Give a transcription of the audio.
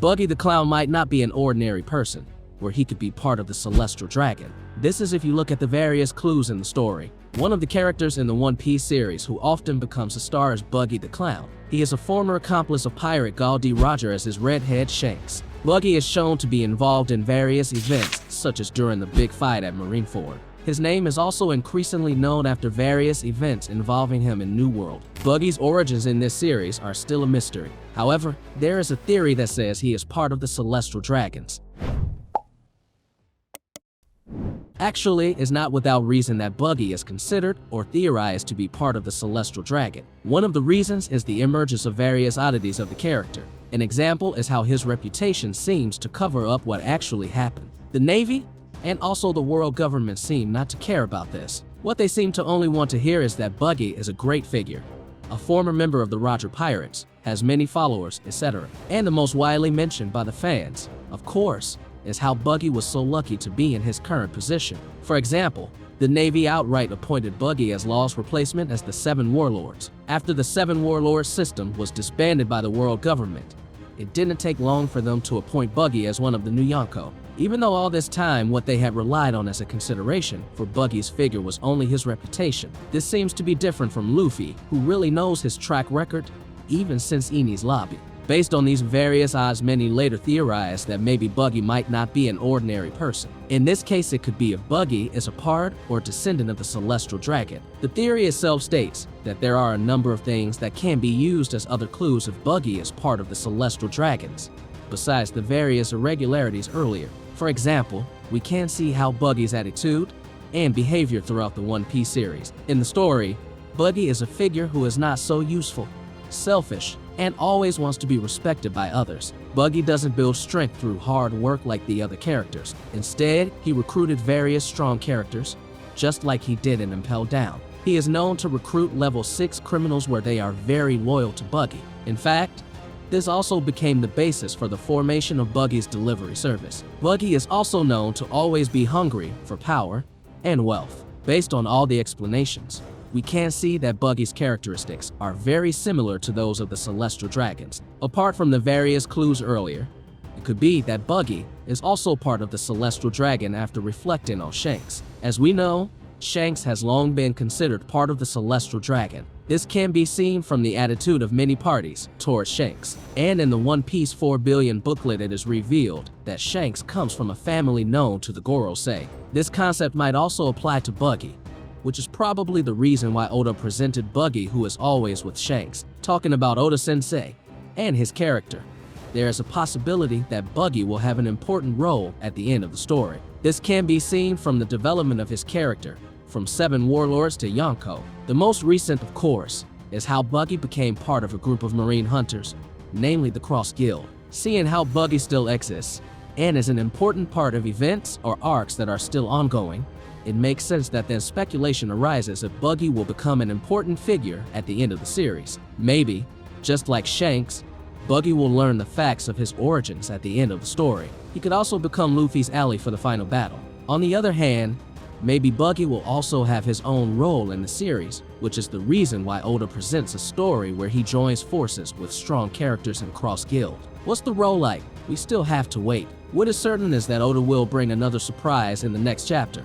Buggy the Clown might not be an ordinary person, where he could be part of the Celestial Dragon. This is if you look at the various clues in the story. One of the characters in the One Piece series who often becomes a star is Buggy the Clown. He is a former accomplice of pirate Gol D as his redhead Shanks. Buggy is shown to be involved in various events, such as during the big fight at Marineford. His name is also increasingly known after various events involving him in New World. Buggy's origins in this series are still a mystery. However, there is a theory that says he is part of the Celestial Dragons. Actually, it's not without reason that Buggy is considered or theorized to be part of the Celestial Dragon. One of the reasons is the emergence of various oddities of the character. An example is how his reputation seems to cover up what actually happened. The Navy and also the world government seem not to care about this. What they seem to only want to hear is that Buggy is a great figure, a former member of the Roger Pirates, has many followers, etc. And the most widely mentioned by the fans, of course, is how Buggy was so lucky to be in his current position. For example, the Navy outright appointed Buggy as Law's replacement as the Seven Warlords. After the Seven Warlords system was disbanded by the world government, it didn't take long for them to appoint Buggy as one of the new Yonko. Even though all this time what they had relied on as a consideration for Buggy's figure was only his reputation. This seems to be different from Luffy, who really knows his track record, even since Enies Lobby. Based on these various odds, many later theorized that maybe Buggy might not be an ordinary person. In this case, it could be if Buggy is a part or descendant of the Celestial Dragon. The theory itself states that there are a number of things that can be used as other clues if Buggy is part of the Celestial Dragons, besides the various irregularities earlier. For example, we can see how Buggy's attitude and behavior throughout the One Piece series. In the story, Buggy is a figure who is not so useful, selfish, and always wants to be respected by others. Buggy doesn't build strength through hard work like the other characters. Instead, he recruited various strong characters, just like he did in Impel Down. He is known to recruit level 6 criminals where they are very loyal to Buggy. In fact, this also became the basis for the formation of Buggy's delivery service. Buggy is also known to always be hungry for power and wealth. Based on all the explanations, we can see that Buggy's characteristics are very similar to those of the Celestial Dragons. Apart from the various clues earlier, it could be that Buggy is also part of the Celestial Dragon after reflecting on Shanks. As we know, Shanks has long been considered part of the Celestial Dragon. This can be seen from the attitude of many parties towards Shanks. And in the One Piece 4 billion booklet, it is revealed that Shanks comes from a family known to the Gorosei. This concept might also apply to Buggy, which is probably the reason why Oda presented Buggy, who is always with Shanks. Talking about Oda-sensei and his character, there is a possibility that Buggy will have an important role at the end of the story. This can be seen from the development of his character, from Seven Warlords to Yonko. The most recent, of course, is how Buggy became part of a group of marine hunters, namely the Cross Guild. Seeing how Buggy still exists, and is an important part of events or arcs that are still ongoing, it makes sense that then speculation arises if Buggy will become an important figure at the end of the series. Maybe, just like Shanks, Buggy will learn the facts of his origins at the end of the story. He could also become Luffy's ally for the final battle. On the other hand, maybe Buggy will also have his own role in the series, which is the reason why Oda presents a story where he joins forces with strong characters in Cross Guild. What's the role like? We still have to wait. What is certain is that Oda will bring another surprise in the next chapter.